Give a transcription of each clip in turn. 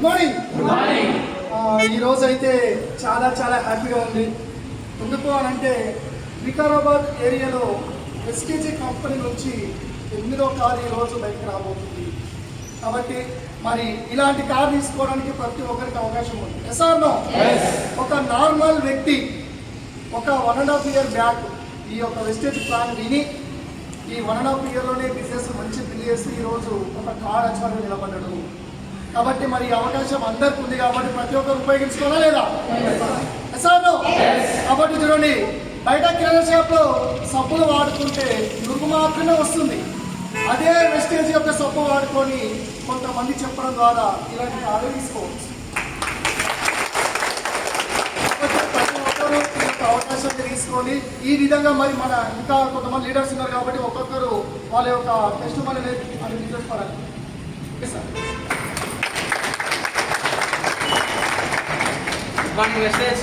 Morning. ఈరోజు అయితే చాలా చాలా హ్యాపీగా ఉంది. ఎందుకు అని అంటే వికారాబాద్ ఏరియాలో ఎస్కేజీ కంపెనీ నుంచి 8వ కారు ఈరోజు బయటకు రాబోతుంది. కాబట్టి మరి ఇలాంటి కార్ తీసుకోవడానికి ప్రతి ఒక్కరికి అవకాశం ఉంది. ఒక నార్మల్ వ్యక్తి ఒక 1.5 year బ్యాక్ ఈ యొక్క వెస్టేజ్ ప్లాన్ విని ఈ 1.5 yearలోనే బిజినెస్ మంచి బిల్డ్ చేసి ఈరోజు ఒక కార్ అచ్చారు నిలబడ్డాడు. కాబట్టి మరి అవకాశం అందరికి ఉంది కాబట్టి ప్రతి ఒక్కరు ఉపయోగించుకోవాలా లేదా? కాబట్టి చూడండి, బయట కిరాణా షాప్లో సబ్బులు వాడుకుంటే నురుగు మాత్రమే వస్తుంది. అదే వెస్టేజ్ యొక్క సబ్బు వాడుకొని కొంతమంది చెప్పడం ద్వారా ఇలాంటి కారు తీసుకోవచ్చు. ప్రతి ఒక్కరు ఈ యొక్క అవకాశాన్ని తీసుకొని ఈ విధంగా మరి మన ఇంకా కొంతమంది లీడర్స్ ఉన్నారు కాబట్టి ఒక్కొక్కరు వాళ్ళ యొక్క టెస్ట్ మనల్ని అని బిజినెస్ పడాలి. Okay sir. Morning Vestige,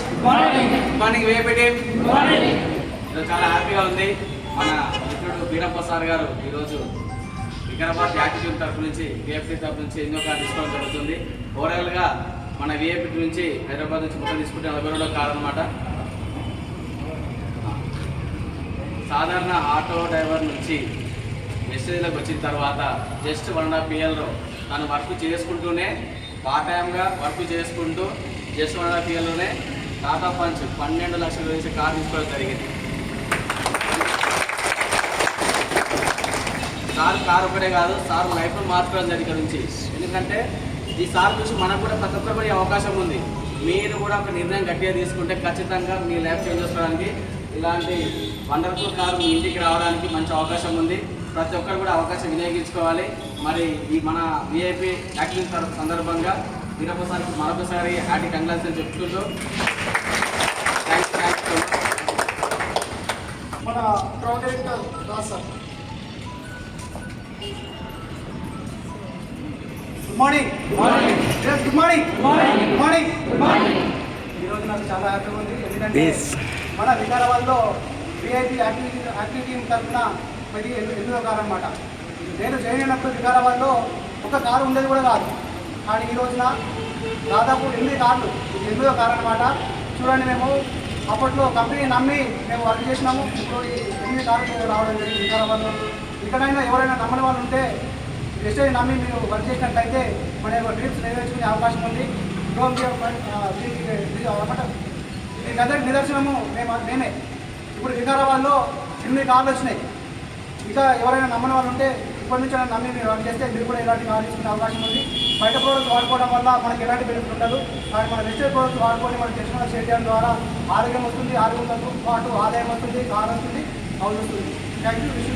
morning VP team. చాలా హ్యాపీగా ఉంది. మన మిత్రుడు వీరప్ప సార్ గారు ఈరోజు వికారాబాద్ యాక్టివ్ తరఫు నుంచి విఐపీ తరఫు నుంచి ఎన్నో కార్డు తీసుకోవడం జరుగుతుంది. ఓవరాల్గా మన విఐపీ నుంచి హైదరాబాద్ నుంచి మొత్తం తీసుకుంటే 42వ కారు అనమాట. సాధారణ ఆటో డ్రైవర్ నుంచి వెస్టేజ్లోకి వచ్చిన తర్వాత జస్ట్ 1.5 yearలో తను వర్క్ చేసుకుంటూనే పార్ట్ టైమ్గా వర్క్ చేసుకుంటూ జస్ట్ 1.5 yearలోనే టాటా పంచ్ 12 లక్షలు వేసి కార్ తీసుకోవడం జరిగింది. కారు ఒకటే కాదు, సార్ లైఫ్లో మార్చుకోవడం జరిగింది నుంచి. ఎందుకంటే ఈ సార్ నుంచి మనకు కూడా ప్రతి ఒక్కరు కూడా అవకాశం ఉంది. మీరు కూడా ఒక నిర్ణయం గట్టిగా తీసుకుంటే ఖచ్చితంగా మీ లైఫ్ చేంజ్ చేసుకోవడానికి ఇలాంటి వండర్ఫుల్ కారు మీ ఇంటికి రావడానికి మంచి అవకాశం ఉంది. ప్రతి ఒక్కరు కూడా అవకాశం వినియోగించుకోవాలి. మరి ఈ మన విఐపీ యాక్టివ్ సందర్భంగా వీరప్ప సార్కి మరొకసారి హ్యాపీ కంగ్రాట్స్ చెప్పుకుంటూ మన ప్రోడక్టర్ సార్. Good morning. ఈరోజు నాకు చాలా హ్యాపీగా ఉంది. ఎందుకంటే మన వికారాబాద్లో విఐపీ యాక్టివ్ టీమ్ తరఫున మరి 8వ కారు అనమాట. నేను జాయిన్ అయినప్పుడు వికారాబాద్లో ఒక కారు ఉండేది కూడా కాదు. కానీ ఈ రోజున దాదాపు 8 కార్లు, ఇది 8వ కారు అనమాట. చూడండి, మేము అప్పట్లో కంపెనీ నమ్మి మేము వర్క్ చేసినాము. ఇప్పుడు ఈ 8 కార్లు రావడం జరిగింది వికారాబాద్లో. ఇక్కడైనా ఎవరైనా నమ్మని వాళ్ళు ఉంటే వెస్టేజ్ నమ్మి మీరు వర్క్ చేసినట్లయితే మన యొక్క డ్రీమ్స్ నెరవేర్చుకునే అవకాశం ఉంది. దీనికి అందరికి నిదర్శనము మేమే. ఇప్పుడు వికారాబాద్లో 8 కార్లు వచ్చినాయి. ఇంకా ఎవరైనా నమ్మని వాళ్ళు ఉంటే ఇప్పటి నుంచి నమ్మి మీరు వర్క్ చేస్తే మీరు కూడా ఇలాంటి కార్ తీసుకునే అవకాశం ఉంది. బయట ప్రోడక్ట్స్ వాడుకోవడం వల్ల మనకి ఎలాంటి బెనిఫిట్ ఉండదు. కానీ మన వెస్టేజ్ ప్రోడక్ట్స్ వాడుకొని మనం తెలిసిన షేర్ చేయడం ద్వారా ఆరోగ్యం వస్తుంది, ఆరోగ్యంతో పాటు ఆదాయం వస్తుంది, కార్ వస్తుంది, హౌస్ వస్తుంది. Thank you. Wish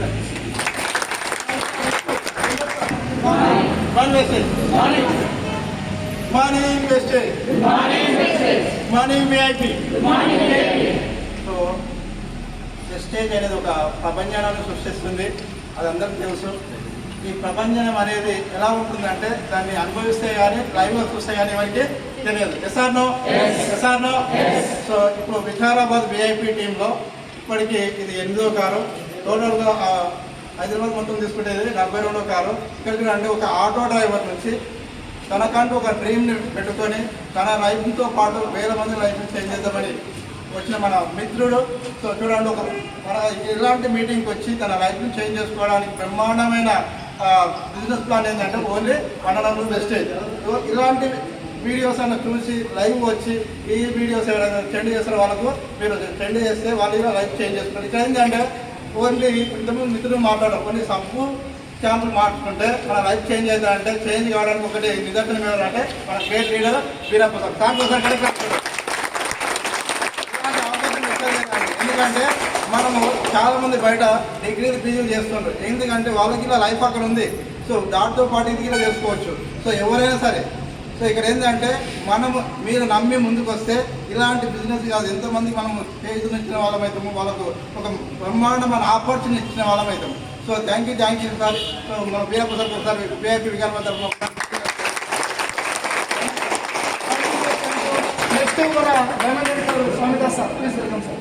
morning VIP. So Vestige అనేది ఒక ప్రపంచాన్ని సృష్టిస్తుంది, అది అందరికీ తెలుసు. ఈ ప్రపంచం అనేది ఎలా ఉంటుందంటే దాన్ని అనుభవిస్తే కానీ లైవ్గా చూస్తే కానీ ఎవరికి తెలియదు. ఎస్ఆర్నో. సో ఇప్పుడు వికారాబాద్ విఐపి టీంలో ఇప్పటికీ ఇది 8వ కారు. టోటల్గా హైదరాబాద్ మొత్తం తీసుకుంటేది 42వ కారు. ఇక్కడికి అంటే ఒక ఆటో డ్రైవర్ నుంచి తనకంటూ ఒక డ్రీమ్ని పెట్టుకొని తన లైఫ్తో పాటు వేల మంది లైఫ్ని చేంజ్ చేద్దామని వచ్చిన మన మిత్రుడు. సో చూడండి, మన ఇలాంటి మీటింగ్కి వచ్చి తన లైఫ్ని చేంజ్ చేసుకోవడానికి బ్రహ్మాండమైన బిజినెస్ ప్లాన్ ఏంటంటే ఓన్లీ 1.5 వెస్టేజ్. ఇలాంటి వీడియోస్ అన్న చూసి లైవ్ వచ్చి ఈ వీడియోస్ ఎవరైనా సెండ్ చేసిన వాళ్ళకు మీరు సెండ్ చేస్తే వాళ్ళు ఇలా లైఫ్ చేంజ్ చేసుకుంటారు. ఇక్కడ ఏంటంటే ఓన్లీ ఇంతకుముందు మిత్రులు మాట్లాడడం కొన్ని సబ్బు క్యాంపులు మార్చుకుంటే మన లైఫ్ చేంజ్ అవుతుందంటే చేంజ్ కావడానికి ఒకటి నిదర్శనం ఏమంటే మన గ్రేట్ లీడర్ వీరప్ప సార్. దానికోసం ఎందుకంటే మనము చాలామంది బయట డిగ్రీలు పీజీలు చేస్తుంటారు. ఎందుకంటే వాళ్ళకి ఇలా లైఫ్ అక్కడ ఉంది. సో దాంతో పాటు ఇది కూడా చేసుకోవచ్చు. సో ఎవరైనా సరే. సో ఇక్కడ ఏంటంటే మనము మీరు నమ్మి ముందుకు వస్తే ఇలాంటి బిజినెస్ కాదు ఎంతోమందికి మనము స్టేజ్ ఇచ్చిన వాళ్ళం అవుతాము, వాళ్ళకు ఒక బ్రహ్మాండమైన ఆపర్చునిటీ ఇచ్చిన వాళ్ళం అవుతాము. So thank you sir. So మన వీరప్ప సార్ ఒకసారి విఐపి వికారాబాద్ తరఫున నెక్స్ట్ కూడా స్వామిదా sir, please welcome sir.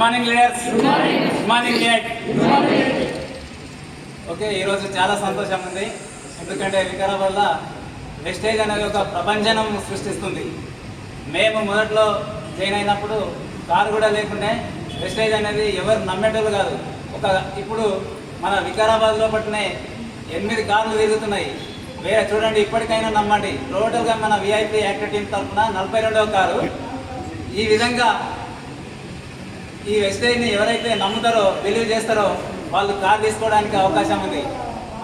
Morning leaders, morning okay. ఈరోజు చాలా సంతోషం ఉంది. ఎందుకంటే వికారాబాద్లో వెస్టేజ్ అనేది ఒక ప్రపంచం సృష్టిస్తుంది. మేము మొదట్లో జాయిన్ అయినప్పుడు కారు కూడా లేకుంటే వెస్టేజ్ అనేది ఎవరు నమ్మేటోళ్ళు కాదు. ఇప్పుడు మన వికారాబాద్లో పట్టినే 8 కార్లు తిరుగుతున్నాయి. వేరే చూడండి, ఇప్పటికైనా నమ్మండి. టోటల్గా మన విఐపి యాక్టివ్ టీం తరఫున 42వ కారు. ఈ విధంగా ఈ వెస్టేజ్ని ఎవరైతే నమ్ముతారో, బిలీవ్ చేస్తారో వాళ్ళు కారు తీసుకోవడానికి అవకాశం ఉంది.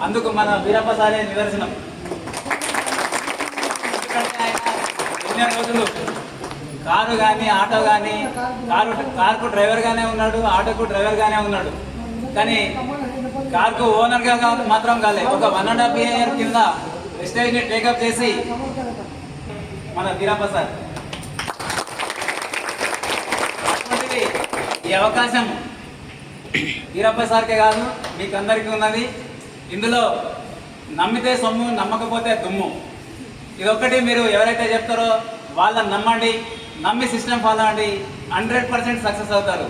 అందుకు మన వీరప్ప సారే నిదర్శనం. ఎందుకంటే ఆయన ఎన్నో రోజులు కారు కానీ ఆటో కానీ కారుకు డ్రైవర్గానే ఉన్నాడు, ఆటోకు డ్రైవర్గానే ఉన్నాడు. కానీ కార్కు ఓనర్గా మాత్రం కాలే, ఒక 1.5 year కింద వెస్టేజ్ని టేకప్ చేసి మన వీరప్ప సార్. అటువంటిది ఈ అవకాశం వీరప్ప సార్కే కాదు, మీకు అందరికీ ఉన్నది. ఇందులో నమ్మితే సొమ్ము, నమ్మకపోతే దుమ్ము. ఇదొక్కటి మీరు ఎవరైతే చెప్తారో వాళ్ళని నమ్మండి, నమ్మి సిస్టమ్ ఫాలో అండి, 100% సక్సెస్ అవుతారు.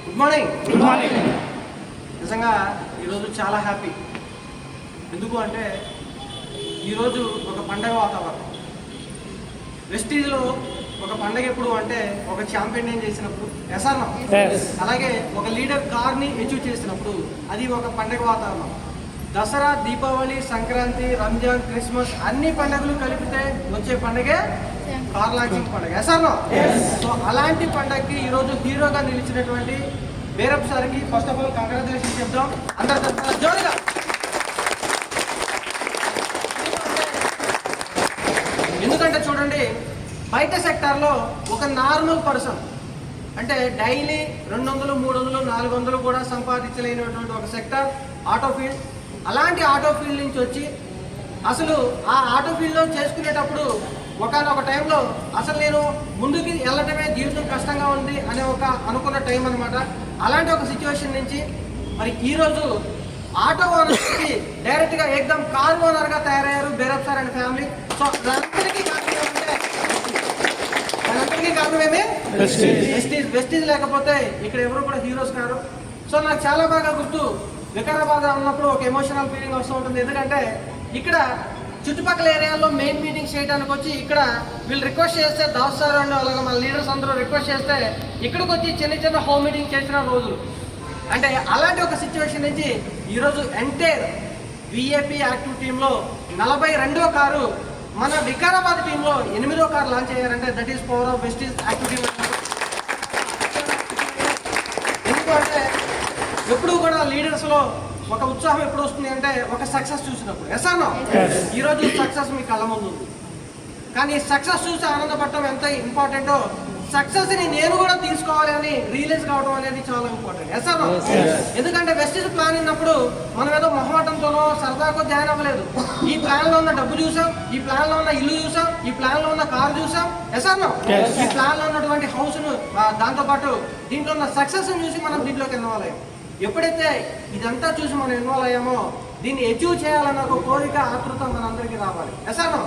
Good morning. నిజంగా ఈరోజు చాలా హ్యాపీ. ఎందుకు అంటే ఈరోజు ఒక పండగ వాతావరణం. వెస్టీజ్లో ఒక పండగ ఎప్పుడు అంటే ఒక ఛాంపియన్ నేను చేసినప్పుడు, ఎస్ఆర్నా అలాగే ఒక లీడర్ కార్ని అచీవ్ చేసినప్పుడు అది ఒక పండగ వాతావరణం. దసరా, దీపావళి, సంక్రాంతి, రంజాన్, క్రిస్మస్ అన్ని పండుగలు కలిపితే వచ్చే పండుగే కార్ లాంచింగ్ పండుగ. ఎస్ఆర్నా సో అలాంటి పండగకి ఈరోజు హీరోగా నిలిచినటువంటి వీరప్ప సార్కి ఫస్ట్ ఆఫ్ ఆల్ కంగ్రాచులేషన్ చెప్తాం అందరి తరఫున జోరుగా. ఎందుకంటే చూడండి, బయట సెక్టార్లో ఒక నార్మల్ పర్సన్ అంటే డైలీ 200, 300, 400 కూడా సంపాదించలేనటువంటి ఒక సెక్టార్ ఆటో ఫీల్డ్. అలాంటి ఆటో ఫీల్డ్ నుంచి వచ్చి అసలు ఆ ఆటో ఫీల్డ్లో చేసుకునేటప్పుడు ఒకనొక టైంలో అసలు నేను ముందుకి వెళ్ళటమే జీవితం కష్టంగా ఉంది అనే ఒక అనుకున్న టైం అనమాట. అలాంటి ఒక సిచ్యువేషన్ నుంచి మరి ఈరోజు ఆటో ఓనర్కి డైరెక్ట్గా ఏకదమ్ కార్ ఓనర్గా తయారయ్యారు Veerappa sir and family. So దానంతటికీ కారణమేమి వెస్టీజ్. లేకపోతే ఇక్కడ ఎవరు కూడా హీరోస్ కారు. సో నాకు చాలా బాగా గుర్తు, వికారాబాద్ ఉన్నప్పుడు ఒక ఎమోషనల్ ఫీలింగ్ వస్తూ ఉంటుంది. ఎందుకంటే ఇక్కడ చుట్టుపక్కల ఏరియాలో మెయిన్ మీటింగ్స్ చేయడానికి వచ్చి ఇక్కడ వీళ్ళు రిక్వెస్ట్ చేస్తే, దాస్ సార్ అండ్ అలాగే మన లీడర్స్ అందరూ రిక్వెస్ట్ చేస్తే ఇక్కడికి వచ్చి చిన్న హోమ్ మీటింగ్ చేసిన రోజులు. అంటే అలాంటి ఒక సిచ్యువేషన్ నుంచి ఈరోజు ఎంటైర్ విఏపీ యాక్టివ్ టీంలో 42వ కారు, మన వికారాబాద్ టీంలో 8వ కారు లాంచ్ అయ్యారంటే that is power of Vestige active team. ఎందుకంటే ఎప్పుడు కూడా లీడర్స్లో ఒక ఉత్సాహం ఎప్పుడు వస్తుంది అంటే ఒక సక్సెస్ చూసినప్పుడు. ఎస్ఆర్నో ఈరోజు సక్సెస్ మీ కళ్ళ ముందు ఉంది, కానీ సక్సెస్ చూసి ఆనందపడటం ఎంత ఇంపార్టెంటో సక్సెస్ని నేను కూడా తీసుకోవాలి అని రియలైజ్ కావడం అనేది చాలా ఇంపార్టెంట్. ఎస్ఆర్నో ఎందుకంటే వెస్టీజ్ ప్లాన్ ఉన్నప్పుడు మనం ఏదో మొహమాటంతోనో సరదాకో జాయిన్ అవ్వలేదు. ఈ ప్లాన్లో ఉన్న డబ్బు చూసాం, ఈ ప్లాన్లో ఉన్న ఇల్లు చూసాం, ఈ ప్లాన్లో ఉన్న కారు చూసాం. ఎస్ఆర్నో ఈ ప్లాన్లో ఉన్నటువంటి హౌస్ను, దాంతోపాటు దీంట్లో ఉన్న సక్సెస్ని చూసి మనం దీంట్లోకి ఇన్వాల్వ్ అయ్యాం. ఎప్పుడైతే ఇదంతా చూసి మనం ఇన్వాల్వ్ అయ్యామో దీన్ని అచీవ్ చేయాలన్న ఒక కోరిక, ఆతృత మనందరికీ రావాలి. ఎస్ఆర్నో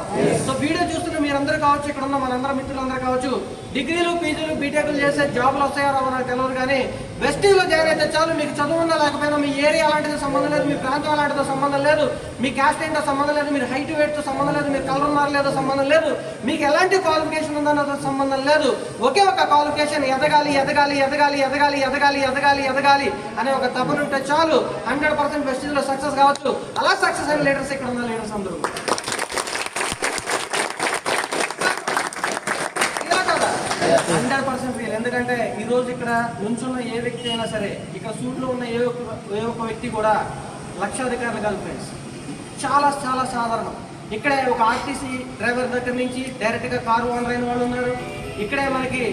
సో వీడియో చూస్తున్న మీరందరూ కావచ్చు, ఇక్కడ ఉన్న మనందరం మిత్రులందరూ కావచ్చు, డిగ్రీలు, పీజీలు, బీటెక్లు చేసే జాబ్లు వస్తాయో రావో నాకు తెలియదు, కానీ వెస్టీజ్లో జాయిన్ అయితే చాలు. మీకు చదువు ఉన్నా లేకపోయినా, మీ ఏరియా అలాంటిదో సంబంధం లేదు, మీ ప్రాంతం అలాంటిదో సంబంధం లేదు, మీ క్యాస్ట్ ఏంటో సంబంధం లేదు, మీరు హైట్ వెయిట్తో సంబంధం లేదు, మీరు కలర్ ఉన్నారు లేదో సంబంధం లేదు, మీకు ఎలాంటి క్వాలిఫికేషన్ ఉందన్నదో సంబంధం లేదు. ఒకే ఒక క్వాలిఫికేషన్, ఎదగాలి ఎదగాలి ఎదగాలి ఎదగాలి ఎదగాలి ఎదగాలి ఎదగాలి అనే ఒక తపన ఉంటే చాలు. 100% వెస్టీజ్లో సక్సెస్ కావచ్చు. అలా సక్సెస్ అయిన లీడర్స్ ఇక్కడ ఉన్న లీడర్స్ అందరూ. ఇలా కదా 100% రియల్. ఎందుకంటే ఈరోజు ఇక్కడ నుంచున్న ఏ వ్యక్తి అయినా సరే, ఇక్కడ సూట్లో ఉన్న ఏ ఒక్క వ్యక్తి కూడా లక్షాధికారులు కాదు ఫ్రెండ్స్. చాలా చాలా సాధారణం. ఇక్కడే ఒక ఆర్టీసీ డ్రైవర్ దగ్గర నుంచి డైరెక్ట్గా కారు ఓనర్ అయిన వాళ్ళు ఉన్నారు. ఇక్కడే మనకి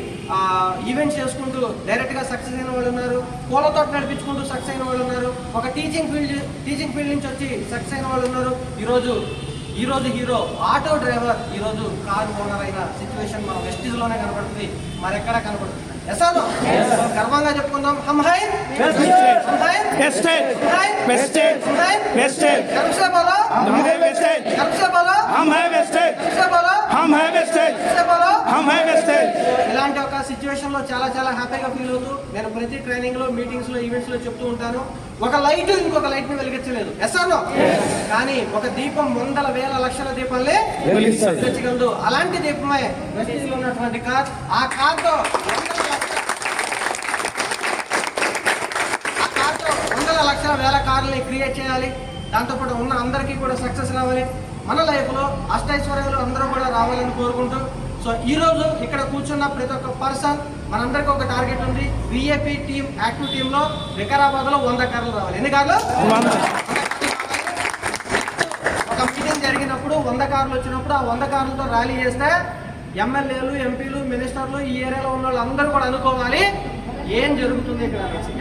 ఈవెంట్స్ చేసుకుంటూ డైరెక్ట్గా సక్సెస్ అయిన వాళ్ళు ఉన్నారు. పూల తోట నడిపించుకుంటూ సక్సెస్ అయిన వాళ్ళు ఉన్నారు. ఒక టీచింగ్ ఫీల్డ్ నుంచి వచ్చి సక్సెస్ అయిన వాళ్ళు ఉన్నారు. ఈరోజు హీరో ఆటో డ్రైవర్, ఈరోజు కారు ఓనర్ అయిన సిచ్యువేషన్ మన వెస్టీజ్లోనే కనబడుతుంది, మరెక్కడా కనబడుతుంది. ఎసాను గర్వంగా చెప్పుకుందాం. హమ్ హై వెస్టేజ్, వెస్టేజ్, వెస్టేజ్. కర్సే బోలో హమ్ హై వెస్టేజ్, కర్సే బోలో హమ్ హై వెస్టేజ్, కర్సే బోలో హమ్ హై వెస్టేజ్, కర్సే బోలో హమ్ హై వెస్టేజ్. ఇలాంటి ఒక సిచ్యువేషన్లో చాలా చాలా హ్యాపీగా ఫీల్ అవుతూ నేను ప్రతి ట్రైనింగ్లో, మీటింగ్స్లో, ఈవెంట్స్లో చెప్తూ ఉంటాను, ఒక లైట్ ఇంకొక లైట్ని వెలిగించలేదు. ఎస్ఆర్నో? కానీ ఒక దీపం వందల వేల లక్షల దీపాలే వెలిగించగలదు. అలాంటి దీపమే వెస్టీజ్లో ఉన్నటువంటి కార్. ఆ కార్తో వందల లక్షల వేల కార్లని క్రియేట్ చేయాలి. దాంతోపాటు ఉన్న అందరికీ కూడా సక్సెస్ రావాలి. మన లైఫ్లో అష్టైశ్వర్యాలు అందరూ కూడా రావాలని కోరుకుంటూ, సో ఈరోజు ఇక్కడ కూర్చున్న ప్రతి ఒక్క పర్సన్ మనందరికీ ఒక టార్గెట్ ఉంది. విఏపీ టీమ్, యాక్టివ్ టీంలో వికారాబాద్లో 100 కార్లు రావాలి. ఎన్ని కార్లు? ఒక మీటింగ్ జరిగినప్పుడు 100 కార్లు వచ్చినప్పుడు ఆ 100 కార్లతో ర్యాలీ చేస్తే ఎమ్మెల్యేలు, ఎంపీలు, మినిస్టర్లు, ఈ ఏరియాలో ఉన్న వాళ్ళందరూ కూడా అనుకోవాలి ఏం జరుగుతుంది ఇక్కడ అనేసి.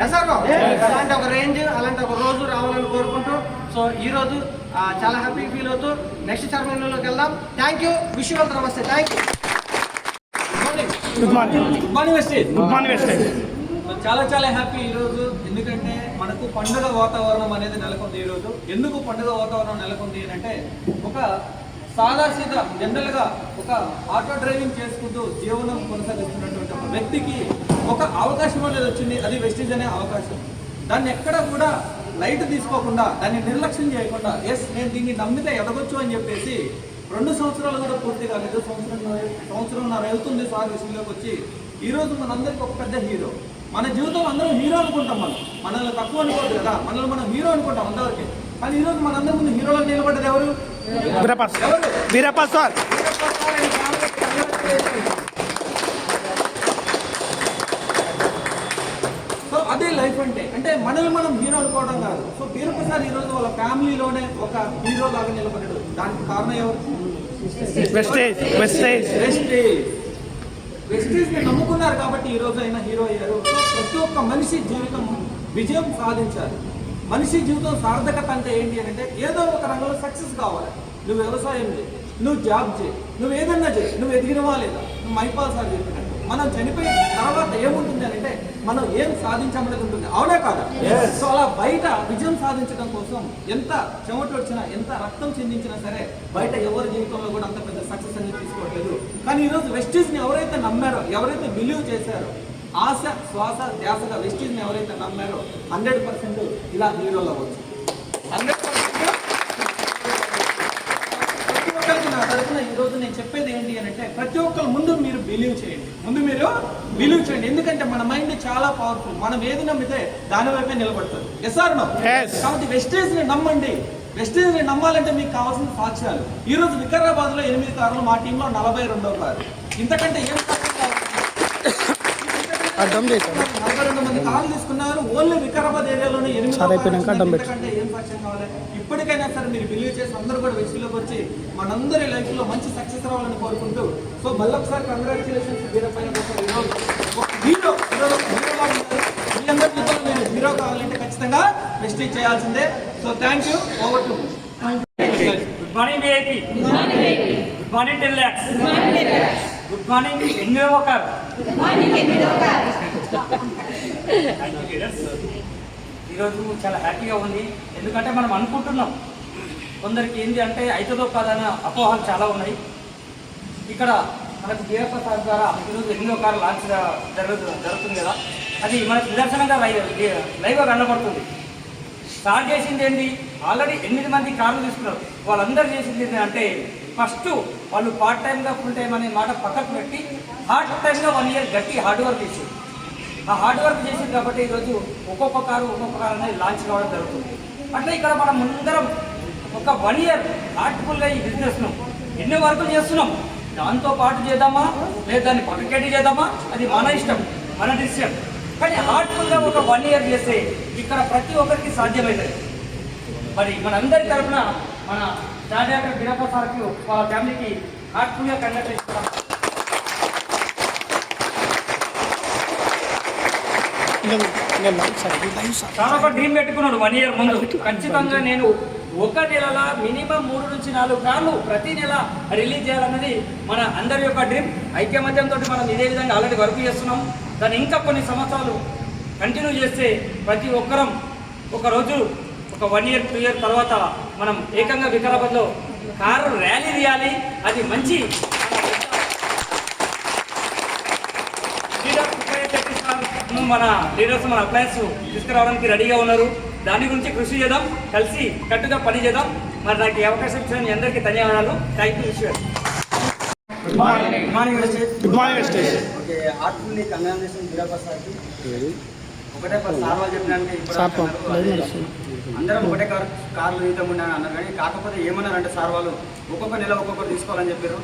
అలాంటి ఒక రేంజ్, అలాంటి ఒక రోజు రావాలని కోరుకుంటూ, సో ఈరోజు చాలా హ్యాపీ ఫీల్ అవుతూ నెక్స్ట్ సెరమనీలోకి వెళ్దాం. Thank you. Wish you all namaste. Thank you. Good morning Vestige. Good morning Vestige. చాలా చాలా హ్యాపీ ఈరోజు, ఎందుకంటే మనకు పండుగ వాతావరణం అనేది నెలకొంది ఈరోజు. ఎందుకు పండుగ వాతావరణం నెలకొంది అంటే, ఒక సాదాసీదా జనరల్గా ఒక ఆటో డ్రైవింగ్ చేసుకుంటూ జీవనం కొనసాగిస్తున్నటువంటి ఒక వ్యక్తికి ఒక అవకాశం అనేది వచ్చింది. అది వెస్టేజ్ అనే అవకాశం. దాన్ని ఎక్కడ కూడా లైట్ తీసుకోకుండా, దాన్ని నిర్లక్ష్యం చేయకుండా, ఎస్ నేను దీన్ని నమ్మితే ఎదగొచ్చు అని చెప్పేసి 2 సంవత్సరాలు కూడా పూర్తి కాలేదు, సంవత్సరంన్నర వెళ్తుంది సార్ విషయంలోకి వచ్చి ఈరోజు మనందరికీ ఒక పెద్ద హీరో. మన జీవితం అందరం హీరో అనుకుంటాం, మనల్ని తక్కువ అనుకోవద్దు కదా, మనల్ని మనం హీరో అనుకుంటాం అందరికీ. కానీ ఈరోజు మనందరి ముందు హీరోలో నిలబడ్డది ఎవరు? వీరప్ప సార్. సో అదే లైఫ్ అంటే మనల్ని మనం హీరో అనుకోవడం కాదు. సో వీరప్ప సార్ ఈరోజు వాళ్ళ ఫ్యామిలీలోనే ఒక హీరో లాగా నిలబడ్డాడు. దానికి కారణం ఎవరు? వెస్టేజ్ని నమ్ముకున్నారు కాబట్టి ఈ రోజు అయినా హీరో అయ్యారు. ప్రతి ఒక్క మనిషి జీవితం విజయం సాధించాలి. మనిషి జీవితం సార్థకత అంటే ఏంటి అంటే, ఏదో ఒక రంగంలో సక్సెస్ కావాలి. నువ్వు వ్యవసాయం చేయి, నువ్వు జాబ్ చేయి, నువ్వు ఏదన్నా చేయి, నువ్వు ఎదిగినవా లేదా? నువ్వు మైపాల్ సార్ చెప్పినట్టు మనం చనిపోయిన తర్వాత ఏముంటుంది అంటే మనం ఏం సాధించామనేది ఉంటుంది. అవునా కాదా? సో అలా బయట విజయం సాధించడం కోసం ఎంత చెమట వచ్చినా, ఎంత రక్తం చిందించినా సరే బయట ఎవరి జీవితంలో కూడా అంత పెద్ద సక్సెస్ అనేది తీసుకోవట్లేదు. కానీ ఈరోజు వెస్టీజ్ని ఎవరైతే నమ్మారో, ఎవరైతే బిలీవ్ చేశారో, ఆశ శ్వాస ధ్యాసగా వెస్టీజ్ని ఎవరైతే నమ్మారో 100% ఇలా హీరోలు అవ్వచ్చు. 100% ప్రతి ఒక్కరికి నా తరఫున ఈరోజు నేను చెప్పేది ఏంటి అంటే, ప్రతి ఒక్కరు ముందు మీరు బిలీవ్ చేయండి. ఎందుకంటే మన మైండ్ చాలా పవర్ఫుల్. మనం ఏది నమ్మితే దాని వైపే నిలబడుతుంది. Yes or no? కాబట్టి వెస్టేజ్ని నమ్మండి. వెస్టేజ్ని నమ్మాలంటే మీకు కావాల్సిన సాక్ష్యాలు. ఈరోజు వికారాబాద్లో 8 కార్లు, మా టీంలో 42వ కారు. ఇంతకంటే ఏం 42 మంది కార్లు తీసుకున్నారు. ఓన్లీ వికారాబాద్ ఏరియాలోనే 8 ఇంతకంటే ఏం సాక్ష్యం కావాలి? ఇప్పటికైనా సరే మీరు బిలీవ్ చేసి అందరూ కూడా వెస్టీలోకి వచ్చి మనందరి లైఫ్లో మంచి సక్సెస్ రావాలని కోరుకుంటూ, సో మళ్ళొకసారి కంగ్రాచులేషన్స్ వీరపైన. హీరో మీ అందరి జీవితంలో మీరు హీరో కావాలంటే ఖచ్చితంగా వెస్టీజ్ చేయాల్సిందే. So thank you. Over to good morning VIP. Good morning 10 lakhs. Good morning 8వ కార్. ఈరోజు చాలా హ్యాపీగా ఉంది. ఎందుకంటే మనం అనుకుంటున్నాం, కొందరికి ఏంటి అంటే అవుతుందో కాదన్న అపోహలు చాలా ఉన్నాయి. ఇక్కడ మనకు వీరప్ప సార్ ద్వారా ఈరోజు 8వ కారు లాంచ్ జరుగుతుంది కదా, అది మనకు నిదర్శనంగా లైవ్గా కనబడుతుంది. స్టార్ట్ చేసింది ఏంటి, ఆల్రెడీ 8 మంది కార్లు తీసుకున్నారు. వాళ్ళందరూ చేసింది ఏంటి అంటే, ఫస్ట్ వాళ్ళు పార్ట్ టైంగా ఫుల్ టైం అనే మాట పక్కకు పెట్టి హార్డ్ టైంగా 1 year గట్టి హార్డ్ వర్క్ చేసి, ఆ హార్డ్ వర్క్ చేసింది కాబట్టి ఈరోజు ఒక్కొక్క కారు అనేది లాంచ్ కావడం జరుగుతుంది. అట్లా ఇక్కడ మనం ముందరం ఒక 1 year హార్ట్ఫుల్గా ఈ బిజినెస్ను ఎన్నో వర్కులు చేస్తున్నాం. దాంతో పాటు చేద్దామా లేదా దాన్ని పక్కకెట్టి చేద్దామా, అది మన ఇష్టం, మన డిసిషన్. కానీ హార్ట్ఫుల్గా ఒక 1 year చేస్తే ఇక్కడ ప్రతి ఒక్కరికి సాధ్యమవుతుంది. మరి మనందరి తరఫున మన రాజాకర్ వీరప్ప సార్కి, వాళ్ళ ఫ్యామిలీకి హార్ట్ఫుల్గా కంగ్రాచులేషన్. చాలా ఒక డ్రీమ్ పెట్టుకున్నాడు 1 year ముందు. ఖచ్చితంగా నేను 1 నెలలో మినిమం 3 నుంచి 4 కార్లు ప్రతి నెల రిలీజ్ చేయాలన్నది మన అందరి యొక్క డ్రీమ్. ఐక్యమత్యంతో మనం ఇదే విధంగా ఆల్రెడీ వర్క్ చేస్తున్నాం. దాన్ని ఇంకా కొన్ని సంవత్సరాలు కంటిన్యూ చేస్తే ప్రతి ఒక్కరం ఒకరోజు ఒక 1 year 2 year తర్వాత మనం ఏకంగా వికారాబాద్లో కారు ర్యాలీ తీయాలి. అది మంచి కోసం మన లీడర్స్ మన అప్లయన్స్ తీసుకురావడానికి రెడీగా ఉన్నారు. దాని గురించి కృషి చేద్దాం, కలిసి కట్టుగా పని చేద్దాం. మరి నాకు ఈ అవకాశం ఇచ్చిన మీ అందరికీ ధన్యవాదాలు. థ్యాంక్ యూ విషయం. Good morning okay artfully congratulation Veerappa సార్కి. ఒకటే సార్ వాళ్ళు చెప్పినానికి అందరం ఒకటే కార్లు ఈతం ఉన్నాను అన్నారు, కానీ కాకపోతే ఏమన్నారంటే సార్ వాళ్ళు ఒక్కొక్క నెల ఒక్కొక్కరు తీసుకోవాలని చెప్పారు.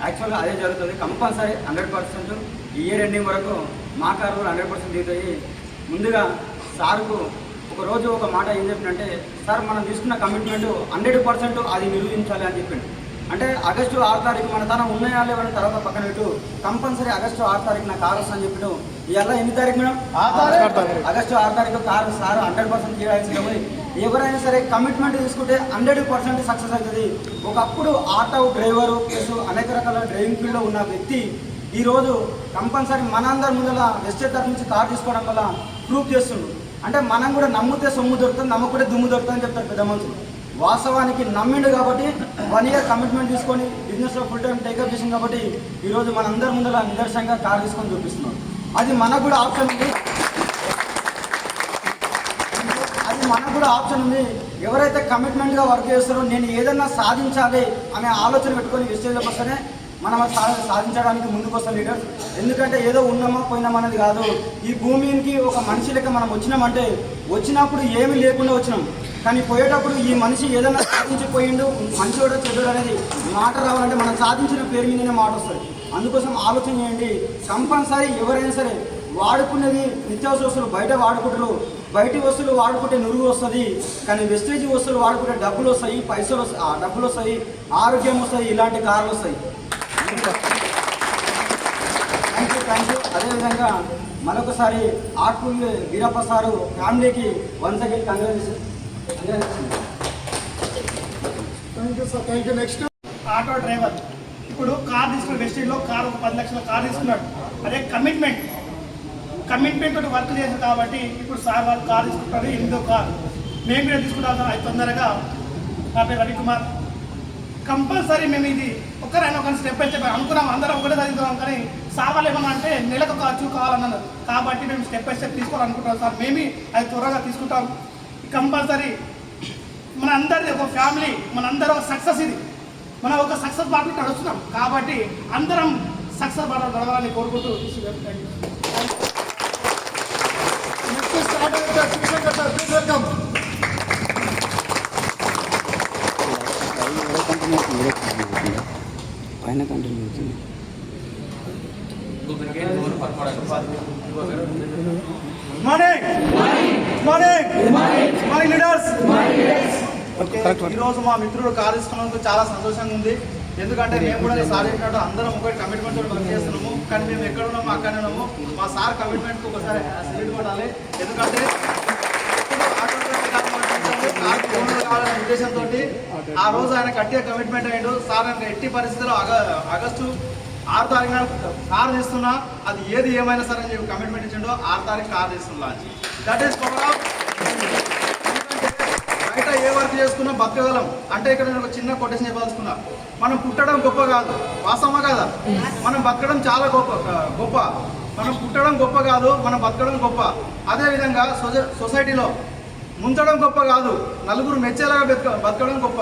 యాక్చువల్గా అదే జరుగుతుంది. కంపల్సరీ 100% ఈ ఇయర్ ఎండింగ్ వరకు మా కార్లు 100% దిగుతాయి. ముందుగా సార్కు ఒకరోజు ఒక మాట ఏం చెప్పినంటే, సార్ మనం తీసుకున్న కమిట్మెంట్ 100% అది నిరూపించాలి అని చెప్పిండు. అంటే ఆగస్టు 6 తారీఖు మన తన ఉన్నాయా లేవని తర్వాత పక్కన పెట్టు, కంపల్సరీ ఆగస్టు 6 తారీఖు నా కారు వస్తుందని చెప్పిన. ఇవాళ ఎన్ని తారీఖు మేడం? ఆగస్టు 6 తారీఖు కారు సార్ 100% చేయాల్సింది. ఎవరైనా సరే కమిట్మెంట్ తీసుకుంటే 100% సక్సెస్ అవుతుంది. ఒకప్పుడు ఆటో డ్రైవరు ప్లస్ అనేక రకాల డ్రైవింగ్ ఫీల్డ్లో ఉన్న వ్యక్తి ఈరోజు కంపల్సరీ మనందరి ముందర వెస్టేజ్ తరఫు నుంచి కారు తీసుకోవడం వల్ల ప్రూఫ్ చేస్తుండు. అంటే మనం కూడా నమ్మితే సొమ్ము దొరుకుతుంది, నమ్మకుంటే దుమ్ము దొరుకుతుంది అని చెప్తారు పెద్ద మనుషులు. వాస్తవానికి నమ్మిండు కాబట్టి 1 ఇయర్ కమిట్మెంట్ తీసుకొని బిజినెస్లో ఫుల్ టైం టేకప్ చేసింది కాబట్టి ఈరోజు మనందరి ముందర నిదర్శనంగా కారు తీసుకొని చూపిస్తున్నాం. అది మనకు కూడా ఆప్షన్ ఉంది. ఎవరైతే కమిట్మెంట్గా వర్క్ చేస్తారో నేను ఏదన్నా సాధించాలి అనే ఆలోచన పెట్టుకొని వెస్టేజ్లోకి వస్తేనే మనం సాధించడానికి ముందుకు వస్తాం లీడర్స్. ఎందుకంటే ఏదో ఉన్నామా పోయినామా అనేది కాదు. ఈ భూమికి ఒక మనిషి లెక్క మనం వచ్చినామంటే వచ్చినప్పుడు ఏమీ లేకుండా వచ్చినాం, కానీ పోయేటప్పుడు ఈ మనిషి ఏదైనా సాధించిపోయిండు, మనిషి కూడా చెడ్డడు అనేది మాట రావాలంటే మనం సాధించిన పేరు మీదనే మాట వస్తుంది. అందుకోసం ఆలోచన చేయండి. కంపల్సరీ ఎవరైనా సరే వాడుకునేది నిత్యావసర వస్తువులు బయట వాడుకుంటారు, బయటి వస్తువులు వాడుకుంటే నురుగు వస్తుంది, కానీ వెస్టేజ్ వస్తువులు వాడుకుంటే డబ్బులు వస్తాయి, పైసలు వస్తాయి, డబ్బులు వస్తాయి, ఆరోగ్యం వస్తాయి, ఇలాంటి కార్లు వస్తాయి. Thank you. అదేవిధంగా మరొకసారి ఆర్ట్ఫుల్ వీరప్ప సారు ఫ్యామిలీకి once again congratulation. Thank you sir, thank you. Next auto driver ఇప్పుడు కార్ తీసుకున్న వెస్టేజ్లో కారు ఒక 10 లక్షల కార్ తీసుకున్నాడు. అదే కమిట్మెంట్ తోటి వర్క్ చేశారు కాబట్టి ఇప్పుడు సార్ వాళ్ళు కార్ తీసుకుంటారు. 8వ కార్ మేము కూడా తీసుకుంటాం. అది తొందరగా నా పేరు రవికుమార్. కంపల్సరీ మేము ఇది ఒకరైనా ఒక స్టెప్ బై స్టెప్ అనుకున్నాం, అందరం ఒకటే చదువుతున్నాం. కానీ సార్ వాళ్ళు ఏమన్నా అంటే నెలకు ఒక అచీవ్ కావాలన్నారు కాబట్టి మేము స్టెప్ బై స్టెప్ తీసుకోవాలనుకుంటాం సార్. మేమే అది త్వరగా తీసుకుంటాం. కంపల్సరీ మన అందరిది ఒక ఫ్యామిలీ, మనందరం ఒక సక్సెస్. ఇది మనం ఒక సక్సెస్ బాట నడుస్తున్నాం కాబట్టి అందరం సక్సెస్ బాట నడవాలని కోరుకుంటూ నెక్స్ట్ స్టార్ట్ అయితే శివశంకర్ సార్, ప్లీజ్ వెల్కమ్. పైన కంటిన్యూ అవుతుంది. Morning leaders. ఈరోజు మా మిత్రుడు కారు తీసుకున్నందుకు చాలా సంతోషంగా ఉంది. ఎందుకంటే మేము కూడా సార్ చెప్పినట్టు అందరం ఒకటి కమిట్మెంట్ తోటి వర్క్ చేస్తున్నాము, కానీ మేము ఎక్కడ ఉన్నాము అక్కడనే ఉన్నాము. మా సార్ కమిట్మెంట్కి ఒకసారి సెల్యూట్ కొట్టాలి. ఎందుకంటే కావాలనే ఉద్దేశంతో ఆ రోజు ఆయన గట్టిగా కమిట్మెంట్ అయ్యాడు. సార్ నాకు ఎట్టి పరిస్థితుల్లో ఆగస్టు 6 తారీఖున కారు తీస్తున్నా, అది ఏది ఏమైనా సరే అని చెప్పి కమిట్మెంట్ ఇచ్చిండో 6 తారీఖు కారు తీస్తున్నా. That is power of. బయట ఏ వర్క్ చేసుకున్నా బతకగలం అంటే ఇక్కడ నేను ఒక చిన్న కొటేషన్ చెప్పాల్సుకున్నా. మనం పుట్టడం గొప్ప కాదు, వాస్తవమా కాదా? మనం బతకడం చాలా గొప్ప. మనం పుట్టడం గొప్ప కాదు, మనం బతకడం గొప్ప. అదేవిధంగా సొసైటీలో ముంచడం గొప్ప కాదు, నలుగురు మెచ్చేలాగా బతకడం గొప్ప.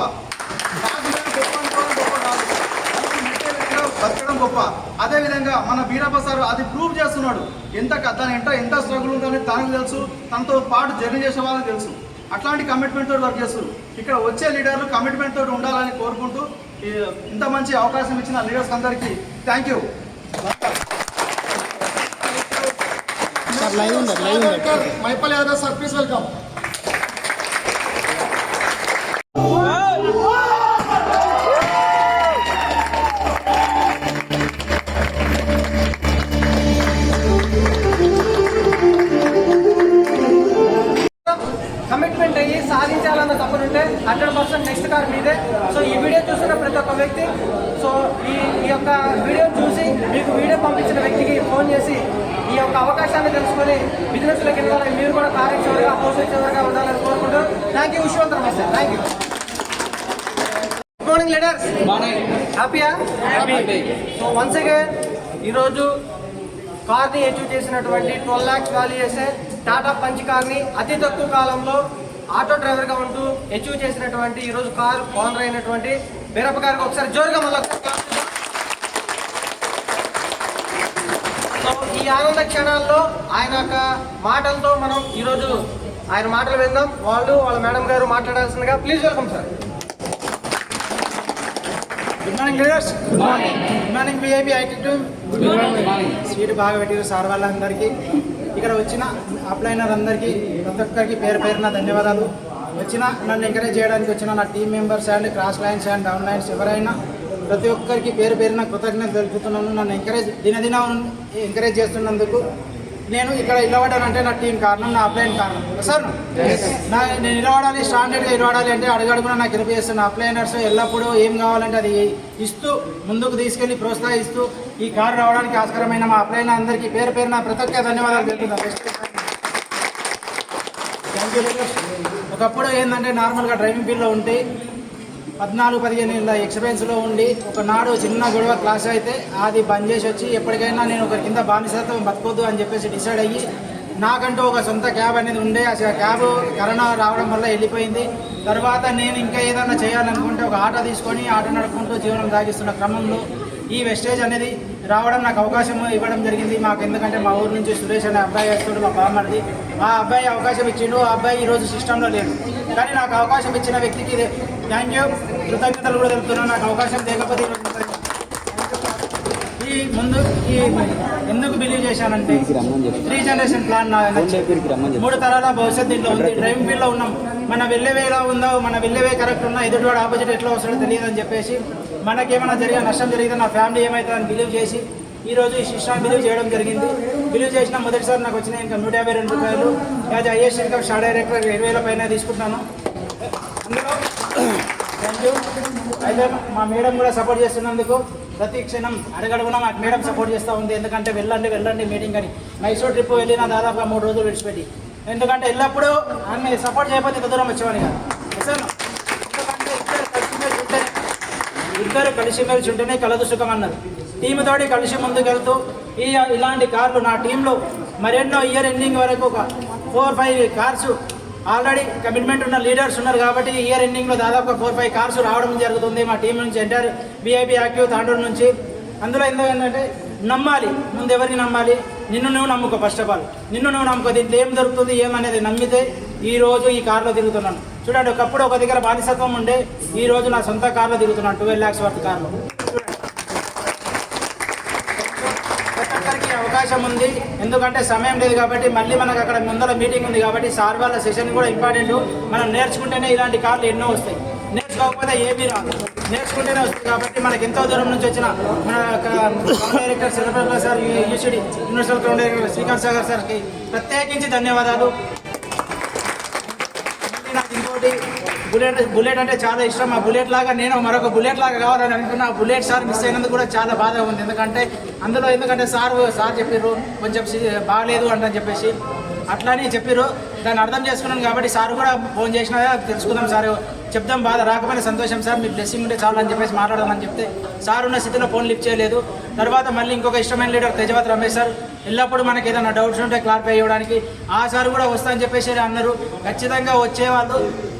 బతకడం గొప్ప. అదేవిధంగా మన వీరప్ప సార్ అది ప్రూవ్ చేస్తున్నాడు. ఎంత స్ట్రగుల్ ఉందని తనకు తెలుసు, తనతో పాటు జర్నీ చేసే వాళ్ళకి తెలుసు. అట్లాంటి కమిట్మెంట్ తోటి వర్క్ చేస్తారు. ఇక్కడ వచ్చే లీడర్లు కమిట్మెంట్ తోటి ఉండాలని కోరుకుంటూ ఇంత మంచి అవకాశం ఇచ్చిన లీడర్స్ అందరికీ thank you. Mahipal Yadav sir, please welcome. Commitment అయ్యి సాధించాలన్న తప్పనుంటే 100% నెక్స్ట్ కార్ మీదే. సో ఈ వీడియో చూస్తున్న ప్రతి ఒక్క వ్యక్తి, సో ఈ యొక్క వీడియో చూసి మీకు వీడియో పంపించిన వ్యక్తికి ఫోన్ చేసి ఈ యొక్క అవకాశాన్ని తెలుసుకొని బిజినెస్లోకి వెళ్ళాలని మీరు కూడా కార్ చివరిగా హౌస్ చివరిగా ఉండాలని కోరుకుంటూ థ్యాంక్ యూ. విశ్వంతరం namaste. Thank you. Good morning leaders. హ్యాపీయా? సో వన్స్ అగైన్ ఈరోజు కార్ని అచీవ్ చేసినటువంటి 12 lakhs వాల్యూ చేసే టాటా పంచ్ కార్ని అతి తక్కువ కాలంలో ఆటో డ్రైవర్గా ఉంటూ అచీవ్ చేసినటువంటి ఈరోజు కార్ ఓనర్ అయినటువంటి వీరప్ప గారికి ఒకసారి జోరుగా మళ్ళీ ఈ ఆనంద క్షణాల్లో ఆయన యొక్క మాటలతో మనం ఈరోజు ఆయన మాటలు విందాం. వాళ్ళ మేడం గారు మాట్లాడాల్సిందిగా please welcome sir. Good morning leaders. Good morning VIP IT team. Seat బాగా పెట్టారు సార్ వాళ్ళందరికీ, ఇక్కడ వచ్చిన అప్లైనర్ అందరికీ ప్రతి ఒక్కరికి పేరున ధన్యవాదాలు. నన్ను ఎంకరేజ్ చేయడానికి వచ్చిన నా team members and cross lines and down lines ఎవరైనా ప్రతి ఒక్కరికి పేరున కృతజ్ఞత తెలుపుతున్నాను. నన్ను దినదినం ఎంకరేజ్ చేస్తున్నందుకు. నేను ఇక్కడ నిలబడాలంటే నా టీం కారణం, నా అప్లైన్ కారణం సార్. నేను నిలబడాలి, స్టాండర్డ్గా నిలబడాలి అంటే అడుగడుగునా నాకు హెల్ప్ చేస్తున్న అప్లైనర్స్ ఎల్లప్పుడూ ఏం కావాలంటే అది ఇస్తూ ముందుకు తీసుకెళ్లి ప్రోత్సహిస్తూ ఈ కారు రావడానికి ఆస్కారమైన మా అప్లైనర్ అందరికీ పేరున ప్రతి ఒక్క ధన్యవాదాలు తెలుపుతున్నాను. Thank you. ఒకప్పుడు ఏంటంటే నార్మల్గా డ్రైవింగ్ ఫీల్డ్లో ఉంటే 14-15 ఏళ్ళ ఎక్స్పీరియన్స్లో ఉండి ఒకనాడు చిన్న గొడవ క్లాస్ అయితే అది బంద్ చేసి వచ్చి ఎప్పటికైనా నేను ఒక కింద బానిసత్వం బతకొద్దు అని చెప్పేసి డిసైడ్ అయ్యి నాకంటూ ఒక సొంత క్యాబ్ అనేది ఉండే. అసలు ఆ క్యాబ్ కరోనా రావడం వల్ల వెళ్ళిపోయింది. తర్వాత నేను ఇంకా ఏదైనా చేయాలనుకుంటే ఒక ఆటో తీసుకొని ఆటో నడుపుకుంటూ జీవనం సాగిస్తున్న క్రమంలో ఈ వెస్టేజ్ అనేది రావడం నాకు అవకాశం ఇవ్వడం జరిగింది. మాకు ఎందుకంటే మా ఊరు నుంచి సురేష్ అనే అబ్బాయి వేస్తాడు, మా బామ్మడిది. ఆ అబ్బాయి అవకాశం ఇచ్చిండు. ఆ అబ్బాయి ఈరోజు సిస్టంలో లేదు, కానీ నాకు అవకాశం ఇచ్చిన వ్యక్తికి థ్యాంక్ యూ, కృతజ్ఞతలు కూడా తెలుపుతున్నాను. నాకు అవకాశం లేకపోతే ఎందుకు బిలీవ్ చేశానంటే 3 జనరేషన్ ప్లాన్, 3 తరాల భవిష్యత్తు దీంట్లో ఉంది. డ్రైవింగ్ ఫీల్డ్లో ఉన్నాం, మన వెళ్ళేవే ఎలా ఉందో, మన వెళ్ళేవే కరెక్ట్ ఉన్నా ఎదుటివాడు ఆపోజిట్ ఎట్లా వస్తాడో తెలియదు అని చెప్పేసి మనకేమైనా నష్టం జరిగితే నా ఫ్యామిలీ ఏమవుతుందని బిలీవ్ చేసి ఈరోజు ఈ సిస్టమ్ బిలీవ్ చేయడం జరిగింది. బిలీవ్ చేసిన మొదటిసారి నాకు వచ్చిన ఇంకా 152 రూపాయలు. As IAS income star director 20,000 పైన తీసుకుంటున్నాను. అందులో థ్యాంక్ యూ. అయితే మా మేడం కూడా సపోర్ట్ చేస్తున్నందుకు ప్రతి క్షణం అడగడుగునా మాకు మేడం సపోర్ట్ చేస్తూ ఉంది. ఎందుకంటే వెళ్ళండి మీటింగ్ అని. మైసూర్ ట్రిప్ వెళ్ళిన దాదాపుగా 3 రోజులు విడిచిపెట్టి, ఎందుకంటే ఎల్లప్పుడూ ఆమె సపోర్ట్ చేయకపోతే ఇంత దూరం వచ్చేవాని కాదు సార్. ఎందుకంటే ఇద్దరు కలిసిమెలిసి ఉంటేనే కలదు సుఖం అన్నారు. టీముతోటి కలిసి ముందుకెళ్తూ ఇలాంటి కార్లు నా టీంలో మరెన్నో ఇయర్ ఎండింగ్ వరకు ఒక 4-5 కార్స్ ఆల్రెడీ కమిట్మెంట్ ఉన్న లీడర్స్ ఉన్నారు. కాబట్టి ఇయర్ ఎండింగ్లో దాదాపుగా 4-5 కార్స్ రావడం జరుగుతుంది మా టీం నుంచి, ఎంటైర్ విఐపి యాక్టివ్ తాండూరు నుంచి. అందులో ఏంటంటే నమ్మాలి, ముందు ఎవరిని నమ్మాలి? నిన్ను నువ్వు నమ్ముకో. ఫస్ట్ ఆఫ్ ఆల్ నిన్ను నువ్వు నమ్ముకో. దీంట్లో ఏం దొరుకుతుంది ఏమనేది నమ్మితే ఈరోజు ఈ కార్లో తిరుగుతున్నాను. చూడండి, ఒకప్పుడు ఒక దగ్గర బానిసత్వం ఉండే, ఈరోజు నా సొంత కార్లో తిరుగుతున్నాను. 12 lakhs వర్త్ కార్లో. అవకాశం ఉంది, ఎందుకంటే సమయం లేదు కాబట్టి. మళ్ళీ మనకు అక్కడ ముందర మీటింగ్ ఉంది కాబట్టి సార్ వాళ్ళ సెషన్ కూడా ఇంపార్టెంట్. మనం నేర్చుకుంటేనే ఇలాంటి కార్లు ఎన్నో వస్తాయి, నేర్చుకోకపోతే ఏమీ రాదు, నేర్చుకుంటేనే వస్తాయి. కాబట్టి మనకి ఎంతో దూరం నుంచి వచ్చిన మన director celebrate sir, UCD universal ground director Srikanth Sagar సార్కి ప్రత్యేకించి ధన్యవాదాలు. నాకు ఇంకోటి బుల్లెట్ అంటే చాలా ఇష్టం. ఆ బుల్లెట్ లాగా నేను మరొక బుల్లెట్ లాగా కావాలని అనుకున్నా. ఆ బుల్లెట్ సార్ మిస్ అయినందుకు కూడా చాలా బాధగా ఉంది. ఎందుకంటే సార్ చెప్పారు కొంచెం బాగలేదు అని చెప్పేసి, అట్లానే చెప్పారు. దాన్ని అర్థం చేసుకున్నాను కాబట్టి సార్ కూడా ఫోన్ చేసినా తెలుసుకుందాం సార్, చెప్దాం, బాధ రాకపోయినా సంతోషం సార్, మీ బ్లెస్సింగ్ ఉంటే చాలు అని చెప్పేసి మాట్లాడమని చెప్తే సార్ ఉన్న స్థితిలో ఫోన్ లిఫ్ట్ చేయలేదు. తర్వాత మళ్ళీ ఇంకొక ఇష్టమైన లీడర్ తేజవత్ రమేష్ సార్ ఎల్లప్పుడూ మనకి ఏదైనా డౌట్స్ ఉంటే క్లారిఫై చేయడానికి ఆ సార్ కూడా వస్తా అని చెప్పేసి అన్నారు. ఖచ్చితంగా వచ్చేవాళ్ళు.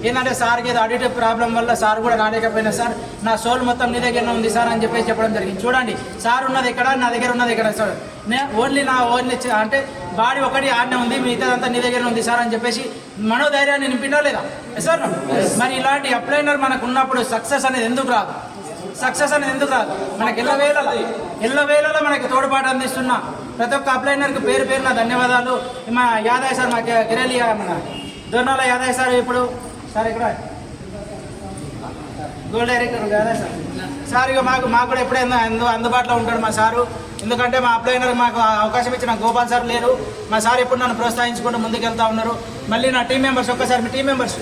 ఏంటంటే సార్కి ఏదో ఆడిట్ ప్రాబ్లం వల్ల సార్ కూడా రాలేకపోయినా సార్ నా సోల్ మొత్తం నీ దగ్గరనే ఉంది సార్ అని చెప్పేసి చెప్పడం జరిగింది. చూడండి, సార్ ఉన్నది ఎక్కడ, నా దగ్గర ఉన్నది ఎక్కడ సార్. ఓన్లీ అంటే బాడీ ఒకటి ఆడనే ఉంది, మిగతాదంతా నీ దగ్గర ఉంది సార్ అని చెప్పేసి మనోధైర్యాన్ని నింపినా లేదా సార్? మరి ఇలాంటి అప్లైనర్ మనకు ఉన్నప్పుడు సక్సెస్ అనేది ఎందుకు రాదు? మనకి ఎల్లవేళలో మనకి తోడ్పాటు అందిస్తున్న ప్రతి ఒక్క అప్లైనర్కి పేరున ధన్యవాదాలు. మా యాదయ్య సార్, మా గిరేలి మన దొర్నాల యాదయ్య సార్, ఇప్పుడు సార్ ఇక్కడ గోల్డ్ డైరెక్టర్ యాదయ్య సార్ ఇక మాకు కూడా ఎప్పుడైనా అందుబాటులో ఉంటాడు మా సారు. ఎందుకంటే మా అప్లైనర్ మాకు అవకాశం ఇచ్చిన గోపాల్ సార్ లేరు. మా సార్ ఎప్పుడు నన్ను ప్రోత్సహించుకుంటూ ముందుకెళ్తా ఉన్నారు. మళ్ళీ నా టీం మెంబర్స్ ఒక్కసారి, మీ టీం మెంబర్స్,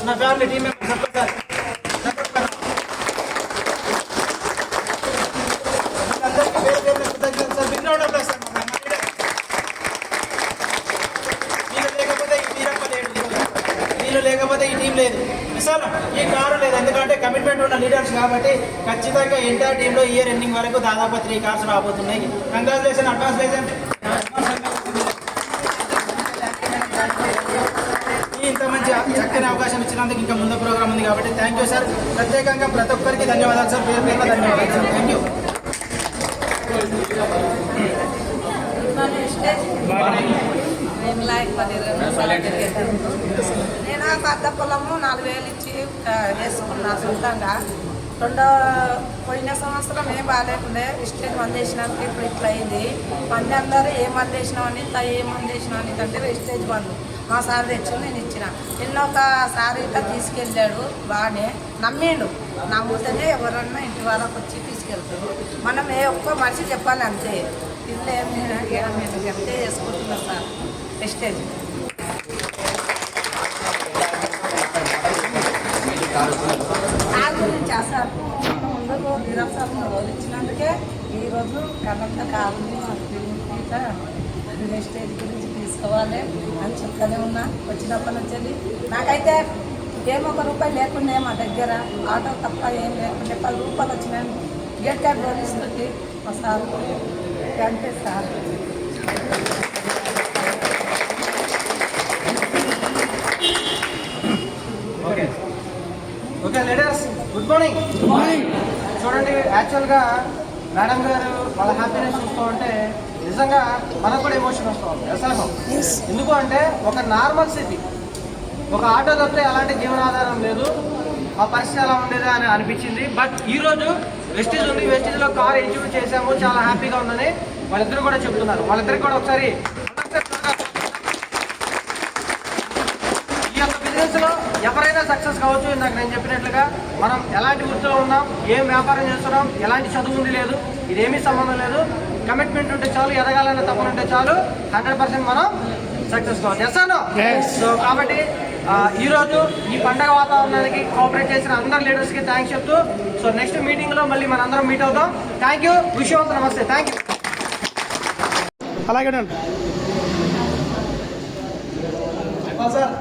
నా ఫ్యామిలీ టీం మెంబర్స్ ఒక్కసారి లేకపోతే ఈ టీం లేదు. సార్ ఈ కారు లేదు, ఎందుకంటే కమిట్మెంట్ ఉన్న లీడర్స్ కాబట్టి ఖచ్చితంగా ఎంటైర్ టీంలో ఇయర్ ఎండింగ్ వరకు దాదాపు 3 కార్స్ రాబోతున్నాయి. కంగ్రాచులేషన్, అడ్వాన్స్లేషన్. ఇంత మంచి చక్కని అవకాశం ఇచ్చినందుకు ఇంకా ముందు ప్రోగ్రామ్ ఉంది కాబట్టి థ్యాంక్ యూ సార్. ప్రత్యేకంగా ప్రతి ఒక్కరికి ధన్యవాదాలు సార్, పేరు పేరున ధన్యవాదాలు సార్. Thank you. నేను పెద్ద పొలము 4,000 ఇచ్చి వేసుకున్నా సొంతంగా. పోయిన సంవత్సరం ఏం బాగాలేకుండే, స్టేజ్ మంది వేసినాక ఇప్పుడు ఇట్లా అయింది. మంది అందరూ ఏ మంది వేసినామని ఏ మంది వేసినామని అంటే స్టేజ్ మందు మా సార్ తెచ్చి నేను ఇచ్చిన. నిన్న ఒక సార్ ఇట్లా తీసుకెళ్ళాడు, బాగానే నమ్మిండు. నమ్ముతేనే ఎవరన్నా ఇంటి వరకు వచ్చి తీసుకెళ్తాడు. మనం ఏ ఒక్క మనిషి చెప్పాలి అంతే. ఇంట్లో ఏమి అంతే చేసుకుంటున్నాం సార్ స్టేజ్. సార్ గురించి సార్ ముందుకు నిరసన రోజు ఇచ్చినందుకే ఈరోజు కనంత కాలని స్టేజ్ గురించి తీసుకోవాలి అని చెప్తానే ఉన్నా. వచ్చినప్పటి నుంచి నాకైతే ఏమో ₹1 లేకుండా మా దగ్గర ఆటో తప్ప ఏం లేకుండే. ₹10 వచ్చినాయి. గేట్ కార్డ్ పోలీస్తుంది మా సార్ అంతే sir. Okay leaders, good morning. చూడండి, యాక్చువల్గా మేడం గారు వాళ్ళ హ్యాపీనెస్ చూస్తూ ఉంటే నిజంగా మనకు కూడా ఎమోషన్ వస్తూ ఉంది. అసలు ఎందుకు అంటే ఒక నార్మల్ సిటీ, ఒక ఆటో తప్పితే ఎలాంటి జీవనాధారం లేదు, ఆ పరిస్థితి ఎలా ఉండేదా అని అనిపించింది. బట్ ఈరోజు వెస్టీజ్ ఉంది, వెస్టీజ్లో కార్ ఎగ్జిక్యూట్ చేసాము, చాలా హ్యాపీగా ఉందని వాళ్ళిద్దరు కూడా చెప్తున్నారు. వాళ్ళిద్దరికి కూడా ఒకసారి ఈ యొక్క బిజినెస్లో ఎవరైనా సక్సెస్ కావచ్చు. ఇందాక నేను చెప్పినట్లుగా మనం ఎలాంటి వృత్తిలో ఉన్నాం, ఏం వ్యాపారం చేస్తున్నాం, ఎలాంటి చదువు ఉంది లేదు, ఇదేమీ సంబంధం లేదు. కమిట్మెంట్ ఉంటే చాలు, ఎదగాలన్న తపన ఉంటే చాలు, 100% మనం సక్సెస్ కావచ్చు. చేస్తాను. సో కాబట్టి ఈరోజు ఈ పండగ వాతావరణానికి కోఆపరేట్ చేసిన అందరు లీడర్స్కి థ్యాంక్స్ చెప్తూ, సో నెక్స్ట్ మీటింగ్లో మళ్ళీ మనందరం మీట్ అవుతాం. Thank you. Wish you all namaste. Thank you. అలాగే సార్